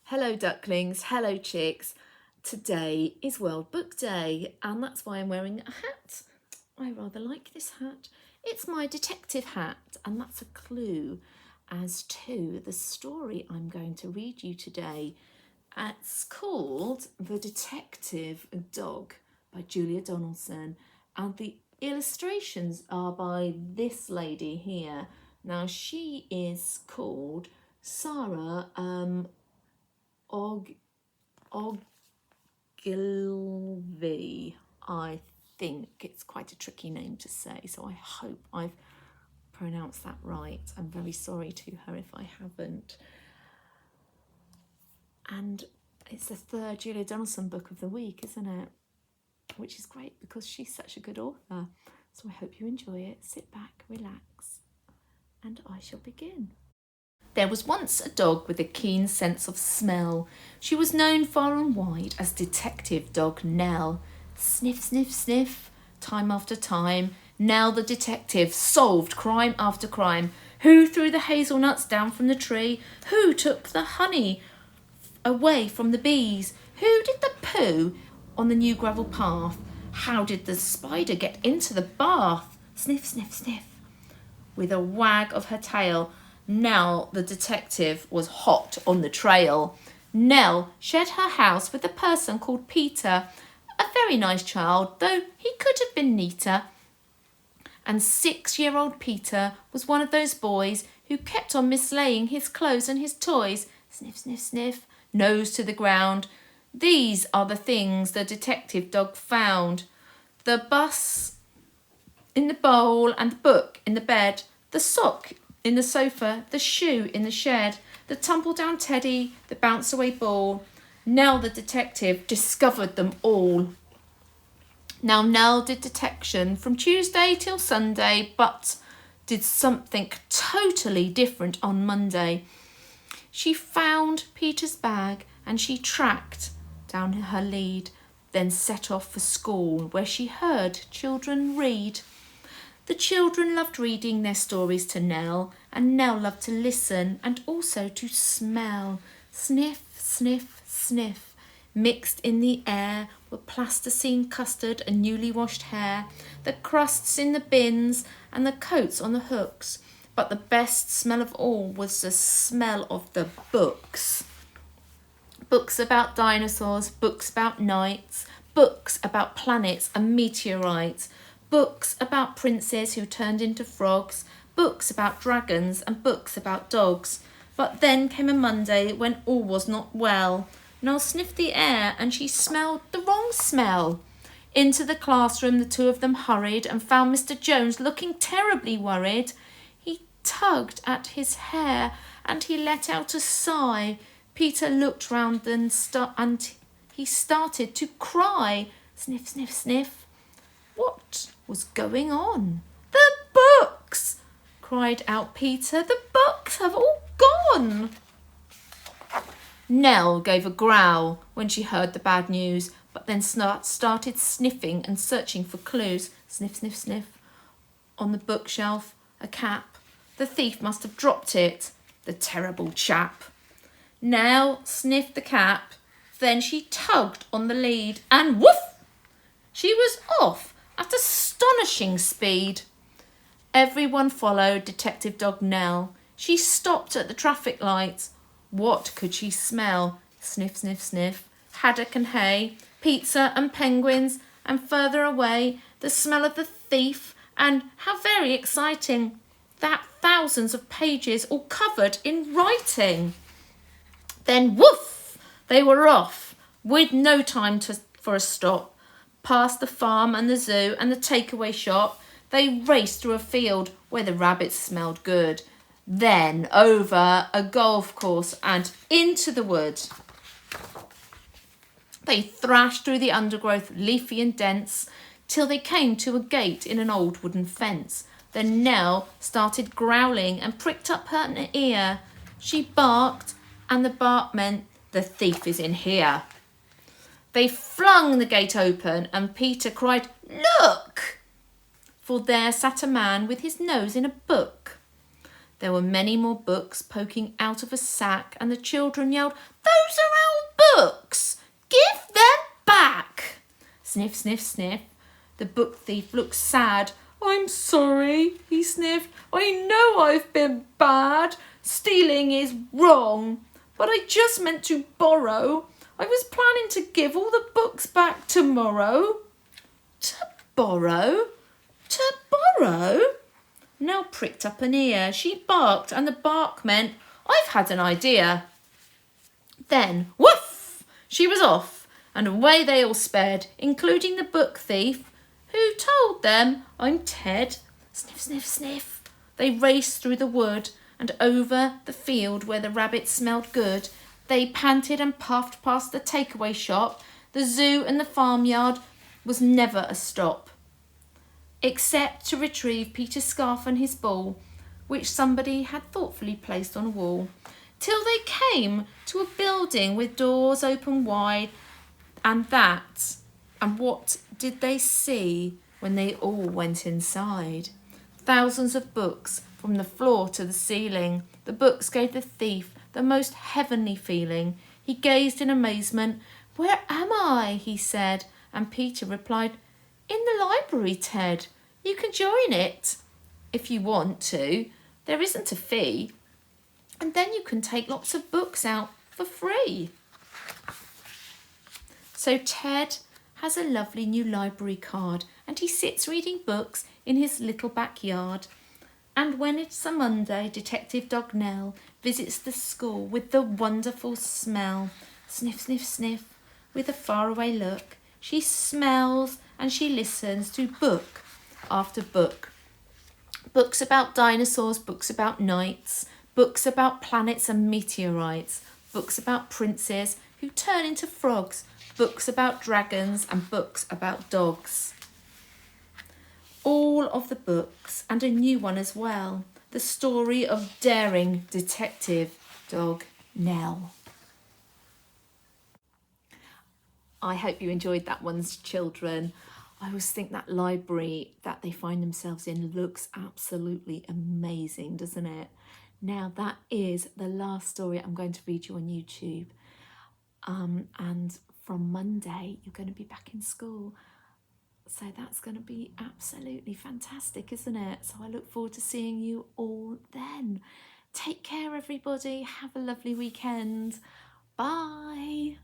Hello ducklings, hello chicks. Today is World Book Day and that's why I'm wearing a hat. I rather like this hat. It's my detective hat and that's a clue as to the story I'm going to read you today. It's called The Detective Dog by Julia Donaldson and the illustrations are by this lady here. Now she is called Sarah Ogilvy. I think it's quite a tricky name to say, so I hope I've pronounced that right. I'm very sorry to her if I haven't. And it's the third Julia Donaldson book of the week, isn't it? Which is great because she's such a good author. So I hope you enjoy it. Sit back, relax, and I shall begin. There was once a dog with a keen sense of smell. She was known far and wide as Detective Dog Nell. Sniff, sniff, sniff. Time after time, Nell the detective solved crime after crime. Who threw the hazelnuts down from the tree? Who took the honey away from the bees? Who did the poo on the new gravel path? How did the spider get into the bath? Sniff, sniff, sniff. With a wag of her tail, Nell the detective was hot on the trail. Nell shared her house with a person called Peter, a very nice child, though he could have been neater. And 6-year-old Peter was one of those boys who kept on mislaying his clothes and his toys. Sniff, sniff, sniff, nose to the ground. These are the things the detective dog found. The bus in the bowl and the book in the bed, the sock in the sofa, the shoe in the shed, the tumble-down teddy, the bounce-away ball. Nell the detective discovered them all. Now Nell did detection from Tuesday till Sunday, but did something totally different on Monday. She found Peter's bag and she tracked down her lead, then set off for school where she heard children read. The children loved reading their stories to Nell, and Nell loved to listen and also to smell. Sniff, sniff, sniff. Mixed in the air were plasticine custard and newly washed hair, the crusts in the bins and the coats on the hooks. But the best smell of all was the smell of the books. Books about dinosaurs, books about knights, books about planets and meteorites, books about princes who turned into frogs, books about dragons and books about dogs. But then came a Monday when all was not well. Nell sniffed the air and she smelled the wrong smell. Into the classroom the two of them hurried and found Mr. Jones looking terribly worried. He tugged at his hair and he let out a sigh. Peter looked round and he started to cry. Sniff, sniff, sniff. What was going on? The books! Cried out Peter. The books have all gone. Nell gave a growl when she heard the bad news, but then started sniffing and searching for clues. Sniff, sniff, sniff. On the bookshelf, a cap. The thief must have dropped it. The terrible chap. Nell sniffed the cap, then she tugged on the lead and woof! She was off at astonishing speed. Everyone followed Detective Dog Nell. She stopped at the traffic lights. What could she smell? Sniff, sniff, sniff. Haddock and hay, pizza and penguins, and further away, the smell of the thief, and how very exciting, that thousands of pages all covered in writing. Then woof! They were off, with no time for a stop. Past the farm and the zoo and the takeaway shop, they raced through a field where the rabbits smelled good. Then over a golf course and into the wood. They thrashed through the undergrowth, leafy and dense, till they came to a gate in an old wooden fence. Then Nell started growling and pricked up her ear. She barked, and the bark meant the thief is in here. They flung the gate open and Peter cried, "Look!" For there sat a man with his nose in a book. There were many more books poking out of a sack and the children yelled, "The Those are our books. Give them back. Sniff, sniff, sniff. The book thief looked sad. I'm sorry, he sniffed. I know I've been bad. Stealing is wrong. But I just meant to borrow. I was planning to give all the books back tomorrow. To borrow? To borrow? Nell pricked up an ear. She barked, and the bark meant, I've had an idea. Then, woof! She was off, and away they all sped, including the book thief, who told them, I'm Ted. Sniff, sniff, sniff. They raced through the wood and over the field where the rabbits smelled good. They panted and puffed past the takeaway shop. The zoo and the farmyard was never a stop, except to retrieve Peter's scarf and his ball, which somebody had thoughtfully placed on a wall, till they came to a building with doors open wide. And what did they see when they all went inside? Thousands of books from the floor to the ceiling. The books gave the thief the most heavenly feeling. He gazed in amazement. Where am I? He said. And Peter replied, in the library, Ted. You can join it if you want to. There isn't a fee. And then you can take lots of books out for free. So Ted has a lovely new library card, and he sits reading books in his little backyard. And when it's a Monday, Detective Dog Nell visits the school with the wonderful smell. Sniff, sniff, sniff, with a faraway look. She smells and she listens to book after book. Books about dinosaurs, books about knights, books about planets and meteorites, books about princes who turn into frogs, books about dragons and books about dogs. All of the books, and a new one as well, the story of daring detective dog Nell. I hope you enjoyed that one, children. I always think that library that they find themselves in looks absolutely amazing, doesn't it? Now that is the last story I'm going to read you on YouTube. And from Monday, you're going to be back in school. So that's going to be absolutely fantastic, isn't it? So I look forward to seeing you all then. Take care, everybody. Have a lovely weekend. Bye.